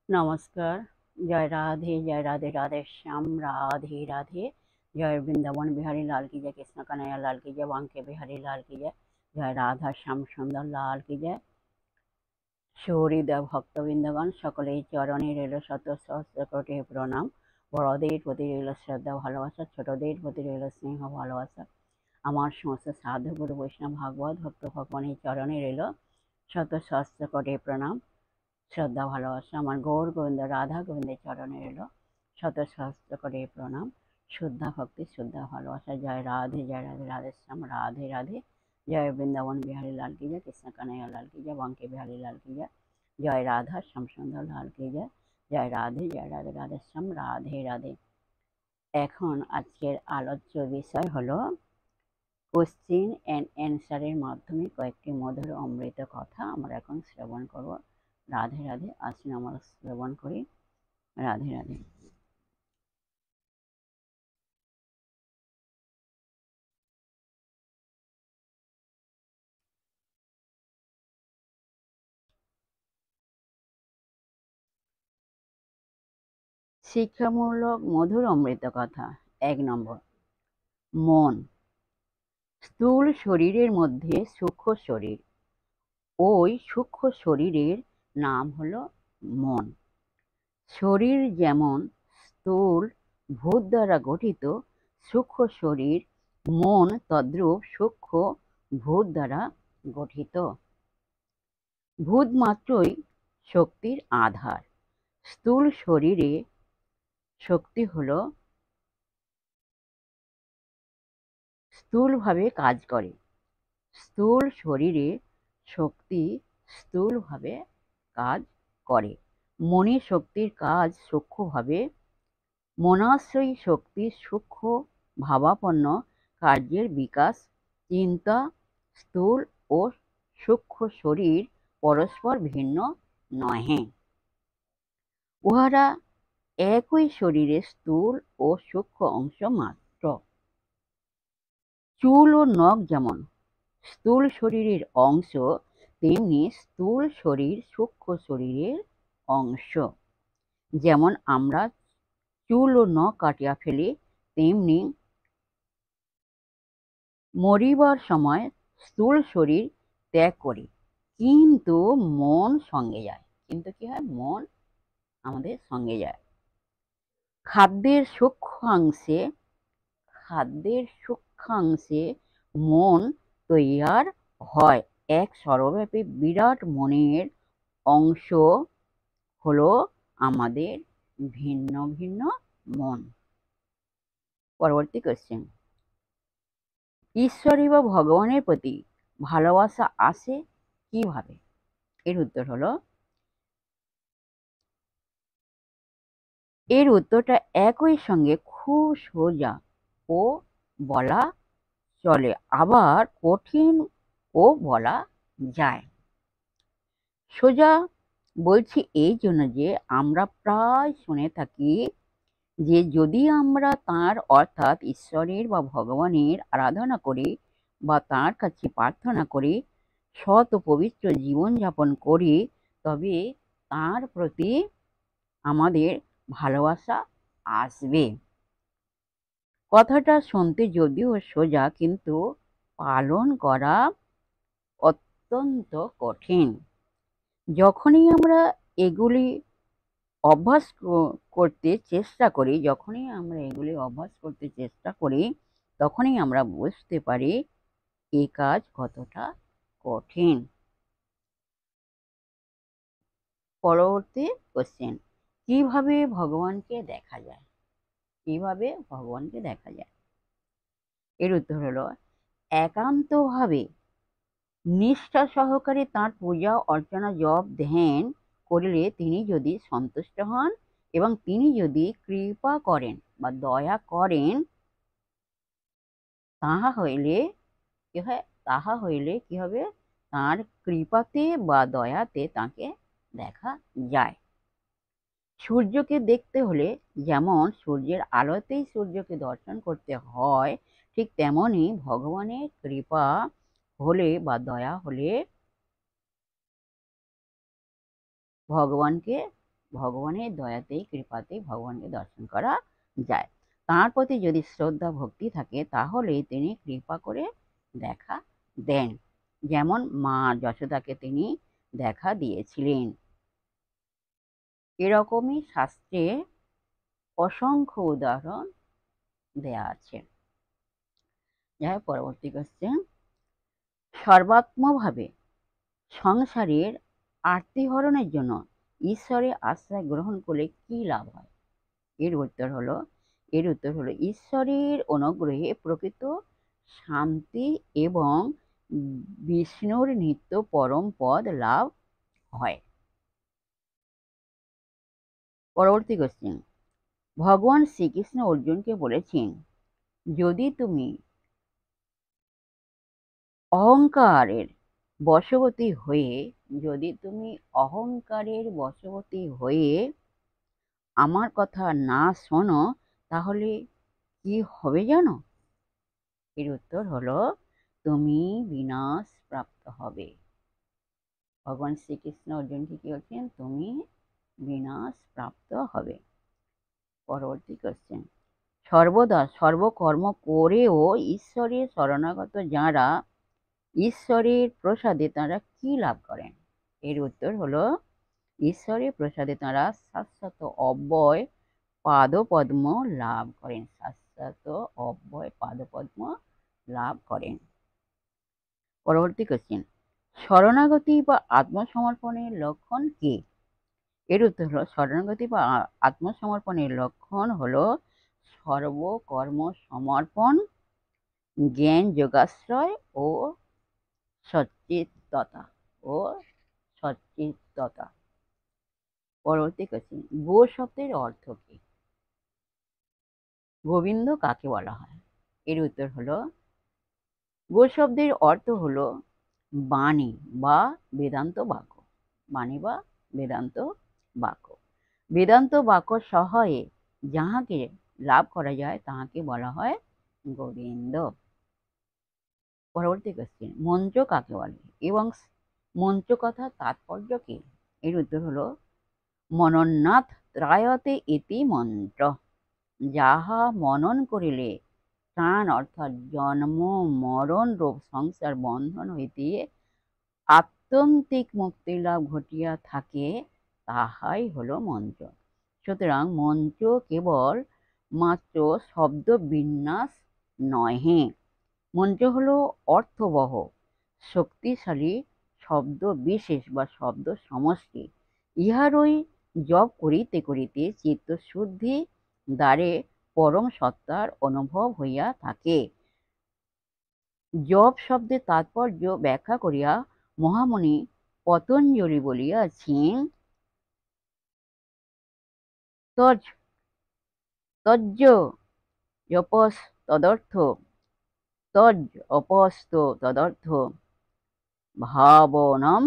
নমস্কার। জয় রাধে রাধে শ্যাম, রাধে রাধে। জয় বৃন্দাবন বিহারী লাল কি জয়, কৃষ্ণ কানাইয়া লাল কি জয়, বাঙ্কে বিহারী লাল কি জয়, জয় রাধা শ্যাম সুন্দর লাল কি জয়। সৌহৃদয় ভক্তবৃন্দগণ, সকলেই চরণে রইল শত সহস্র কোটি প্রণাম। বড়দের প্রতি রইল শ্রদ্ধা ভালোবাসা, ছোটদের প্রতি রইল স্নেহ ভালোবাসা। আমার সমস্ত সাধু গুরু বৈষ্ণব ভাগবত ভক্ত ভগবানের চরণে রইল শত সহস্র কোটি প্রণাম, শ্রদ্ধা ভালোবাসা। আমার গৌর গোবিন্দ রাধা গোবিন্দের চরণে এলো শত সহস্র করে প্রণাম, শ্রদ্ধা ভক্তি শ্রদ্ধা ভালোবাসা। জয় রাধে রাধে শ্যাম, রাধে রাধে। জয় বৃন্দাবন বিহারী লাল কি জয়, কৃষ্ণ কানাইয়া লাল কি জয়, বাঙ্কে বিহারী লাল কি জয়, জয় রাধা শ্যাম সুন্দর লাল কি জয়, জয় রাধে রাধে শ্যাম, রাধে রাধে। এখন আজকের আলোচ্য বিষয় হলো কোশ্চিন অ্যান্ড অ্যান্সারের মাধ্যমে কয়েকটি মধুর অমৃত কথা আমরা এখন শ্রবণ করব। রাধে রাধে। আসুন আমরা শ্রবণ করি। রাধে রাধে। শিক্ষামূলক মধুর অমৃত কথা। 1 নম্বর, মন। স্থূল শরীরের মধ্যে সূক্ষ্ম শরীর, ওই সূক্ষ্ম শরীরের নাম হলো মন। শরীর যেমন স্থূল ভূত দ্বারা গঠিত, সূক্ষ্ম শরীর মন তদ্রূপ সূক্ষ্ম ভূত দ্বারা গঠিত। ভূত মাত্রই শক্তির আধার। স্থূল শরীরে শক্তি হলো স্থূলভাবে কাজ করে। স্থূল শরীরে শক্তি স্থূলভাবে কাজ করে। মনে শক্তির কাজ সূক্ষ্মভাবে। মনাশ্রয়ী শক্তি সূক্ষ্ম ভাবাপন্ন কার্যের বিকাশ। চিন্তা স্থূল ও সূক্ষ্ম শরীর পরস্পর ভিন্ন নহে, উহারা একই শরীরের স্থূল ও সূক্ষ্ম অংশ মাত্র। চুল ও নখ যেমন স্থূল শরীরের অংশ, তেমনি স্থূল শরীর সূক্ষ্ম শরীরের অংশ। যেমন আমরা চুল ও নখ কাটিয়া ফেলি, তেমনি মরিবার সময় স্থূল শরীর ত্যাগ করি, কিন্তু মন সঙ্গে যায়। কিন্তু কি হয়? মন আমাদের সঙ্গে যায়। খাদ্যের সূক্ষ্মাংশে মন তৈয়ার হয়। এক সর্বব্যাপী বিরাট মনের অংশ হলো আমাদের ভিন্ন ভিন্ন মন। পরবর্তী কোশ্চেন, ঈশ্বরী বা ভগবানের প্রতি ভালোবাসা আসে কিভাবে? এর উত্তরটা একই সঙ্গে খুব সোজা ও বলা চলে, আবার কঠিন ও বলা যায়। সোজা বলছি এই জন্য যে আমরা প্রায় শুনে থাকি যে যদি আমরা তাঁর অর্থাৎ ঈশ্বরের বা ভগবানের আরাধনা করি বা তাঁর কাছে প্রার্থনা করি, সৎ ও পবিত্র জীবনযাপন করি, তবে তাঁর প্রতি আমাদের ভালোবাসা আসবে। কথাটা শুনতে যদিও সোজা, কিন্তু পালন করা অত্যন্ত কঠিন। যখনই আমরা এগুলি অভ্যাস করতে চেষ্টা করি, তখনই আমরা বুঝতে পারি এ কাজ কতটা কঠিন। পরবর্তী কোশ্চেন, কিভাবে ভগবানকে দেখা যায়? এর উত্তর হলো একান্তভাবে নিষ্ঠা সহকারে তাঁর পূজা অর্চনা জপ ধ্যান করলে তিনি যদি সন্তুষ্ট হন এবং তিনি যদি কৃপা করেন বা দয়া করেন, তাহা হইলে কি হবে? তাঁর কৃপাতে বা দয়াতে তাকে দেখা যায়। সূর্যকে দেখতে হলে যেমন সূর্যের আলোতেই সূর্যকে দর্শন করতে হয়, ঠিক তেমনি ভগবানের কৃপা হলে বা দয়া হলে ভগবানকে ভগবানের দয়াতেই কৃপাতেই ভগবানকে দর্শন করা যায়। তাঁর প্রতি যদি শ্রদ্ধা ভক্তি থাকে তাহলে তিনি কৃপা করে দেখা দেন, যেমন মা যশোদাকে তিনি দেখা দিয়েছিলেন। এরকমই শাস্ত্রে অসংখ্য উদাহরণ দেয়া আছে। যাই হোক, পরবর্তী কোশ্চেন, সর্বাত্মভাবে সংসারের আর্তিহরণের জন্য ঈশ্বরের আশ্রয় গ্রহণ করলে কি লাভ হয়? এর উত্তর হলো ঈশ্বরের অনুগ্রহে প্রকৃত শান্তি এবং বিষ্ণুর নিত্য পরম পদ লাভ হয়। পরবর্তী কোশ্চেন, ভগবান শ্রীকৃষ্ণ অর্জুনকে বলেছেন, যদি তুমি অহংকারের বশবর্তী হয়ে আমার কথা না শোনো তাহলে কি হবে জানো? এর উত্তর হলো, তুমি বিনাশ প্রাপ্ত হবে। ভগবান শ্রীকৃষ্ণ অর্জুনকে কি বলছেন? তুমি বিনাশ প্রাপ্ত হবে। পরবর্তী কোশ্চেন, সর্বদা সর্বকর্ম করেও ঈশ্বরের শরণাগত যাঁরা ঈশ্বরের প্রসাদে তাঁরা কি লাভ করেন? এর উত্তর হলো, ঈশ্বরের প্রসাদে তাঁরা শাশ্বত অব্যয় পাদপদ্ম লাভ করেন। শাশ্বত অব্যয় পাদপদ্ম লাভ করেন। পরবর্তী কোশ্চেন, শরণাগতি বা আত্মসমর্পণের লক্ষণ কি? এর উত্তর হলো, শরণাগতি বা আত্মসমর্পণের লক্ষণ হলো সর্বকর্ম সমর্পণ, জ্ঞান যোগাশ্রয় ও সচ্চিত্ততা। পরবর্তী কোশ্চেন, গো শব্দের অর্থ কি? গোবিন্দ কাকে বলা হয়? এর উত্তর হলো, গো শব্দের অর্থ হলো বাণী বা বেদান্ত বাক্য। বাণী বা বেদান্ত বাক্য। বেদান্ত বাক্য সহায়ে যাহাকে লাভ করা যায় তাহাকে বলা হয় গোবিন্দ। পরবর্তী কোশ্চেন, মন্ত্র কাকে বলে এবং মন্ত্র কথার তাৎপর্য কি? এর উত্তর হলো, মনন্নাথ ত্রায়তে ইতি মন্ত্র, যাহা মনন করিলে প্রাণ অর্থাৎ জন্ম মরণ রূপ সংসার বন্ধন হইতে আত্যন্তিক মুক্তি লাভ ঘটিয়া থাকে, তাহাই হলো মন্ত্র। সুতরাং মন্ত্র কেবল মাত্র শব্দ বিন্যাস নহে, মন্ত্র হলো অর্থবহ শক্তিশালী শব্দ বিশেষ বা শব্দ সমষ্টি। ইহারই জপ করিতে করিতে চিত্তশুদ্ধি দ্বারে পরম সত্তার অনুভব হইয়া থাকে। জপ শব্দের তাৎপর্য ব্যাখ্যা করিয়া মহামুনি পতঞ্জলি বলিয়াছেন, তজ্জ জপস তদর্থ ভাবনম,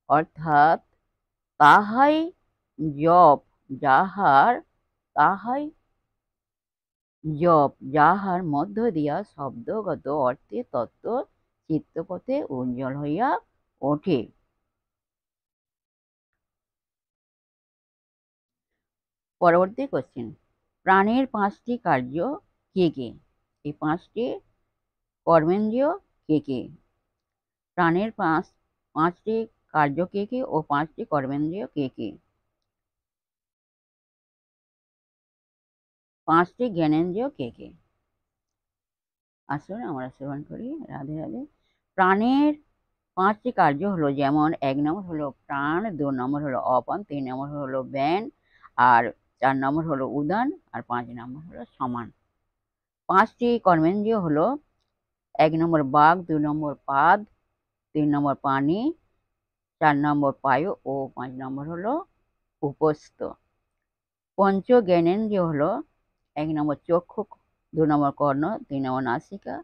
অর্থাৎ তাহাই জপ যাহার মধ্য দিয়া শব্দগত অর্থে তত্ত্ব চিত্তপথে উজ্জ্বল হইয়া ওঠে। পরবর্তী কোশ্চেন, প্রাণের পাঁচটি কার্য কে কে? এই পাঁচটি কর্মেন্দ্রিয় কে কে? প্রাণের পাঁচটি কার্য কে কে ও পাঁচটি কর্মেন্দ্রিয় কে কে? পাঁচটি জ্ঞানেন্দ্রিয় কে কে? আসুন আমরা শ্রবণ করি। রাধে রাধে। প্রাণের পাঁচটি কার্য হলো, যেমন 1 নম্বর হলো প্রাণ, 2 নম্বর হলো অপান, 3 নম্বর হলো ব্যান, আর 4 নম্বর হলো উদান, আর 5 নম্বর হলো সমান। পাঁচটি কর্মেন্দ্রিয় হলো 1 নম্বর বাঘ, 2 নম্বর পাদ, 3 নম্বর পানি, 4 নম্বর পায়ু ও 5 নম্বর হলো উপস্থ। পঞ্চ জ্ঞানেন্দ্রিয় হলো 1 নম্বর চক্ষু, 2 নম্বর কর্ণ, 3 নম্বর নাসিকা,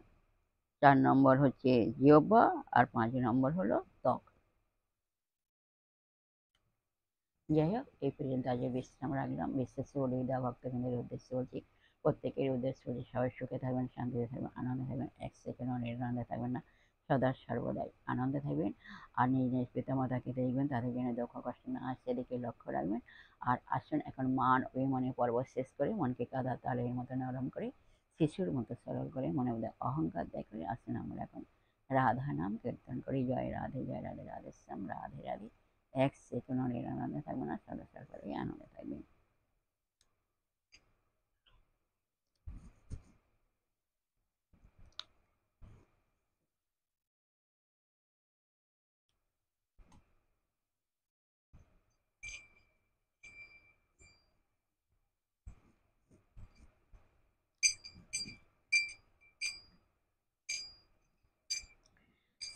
4 নম্বর হচ্ছে জিহ্বা, আর 5 নম্বর হলো ত্বক। যাই হোক, এই পর্যন্ত আজকে বিশ্রাম রাখলাম। বিশেষ করে হৃদয় ভক্তবৃন্দের উদ্দেশ্যে বলছি, প্রত্যেকের উদ্দেশ্য বলছি, সবাই সুখে থাকবেন, শান্তিতে থাকবেন, আনন্দে থাকবেন, এক সেকেন্ডও নিরানন্দে থাকবেন না। সদা সর্বদাই আনন্দে থাকবেন। আর নিজ নিজ পিতামাতাকে দেখবেন, তাদের যেন দুঃখ কষ্ট না হয় সেদিকে লক্ষ্য রাখবেন। আর আসুন এখন মান অভিমানের পর্ব শেষ করে মনকে কাদা তালের মতো নরম করে শিশুর মতো সরল করে মনে মধ্যে অহংকার ত্যাগ করে আসুন আমরা এখন রাধা নাম কীর্তন করি। জয় রাধে রাধে শ্যাম রাধে রাধে। এক সেকেন্ডের আনন্দে থাকবেন না, সদা সর্বদাই আনন্দে থাকবেন।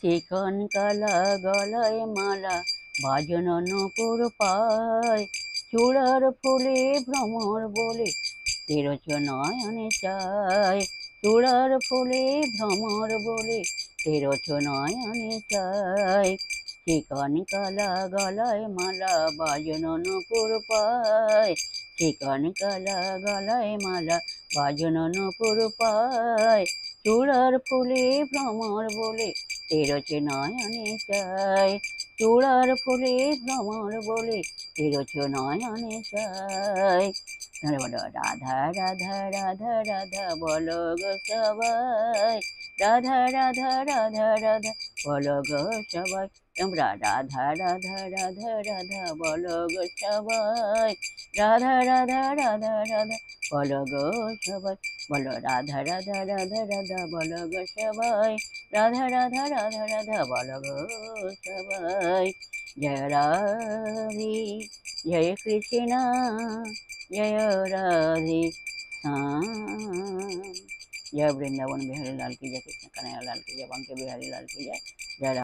চিকন কালা গলায় মালা বাজন নূপুর পায়, চূড়ার ফুলে ভ্রমর বলে তেরোচ নয়নে চায়। চূড়ার ফুলে ভ্রমর বলে তেরোচ নয়নে চায়। চিকন কালা গলায় মালা বাজন নূপুর পায়, চিকন কালা গলায় মালা বাজন নূপুর পায়। চূড়ার ফুলে ভ্রমর বলে তেরোচ নয়নে চায়। চূড়ার ফুলে ভ্রমর বলে তেরোচ নয়নে চায়। বলো রাধা রাধা রাধা রাধা বলো গো সবাই, রাধা রাধা রাধা রাধা বলো গো সবাই। তোমরা রাধা রাধা রাধা রাধা বলো গো সবাই, রাধা রাধা রাধা রাধা বলো গো সবাই। বলো রাধা রাধা রাধা রাধা বলো গো সবাই, রাধা রাধা রাধা রাধা বলো গো সবাই। জয় রাধে জয় কৃষ্ণ जय राधे श्याम। जय वृंदावन बिहारी लाल की जय, कृष्ण कन्हैया लाल की जय, बांके बिहारी लाल की जय। जय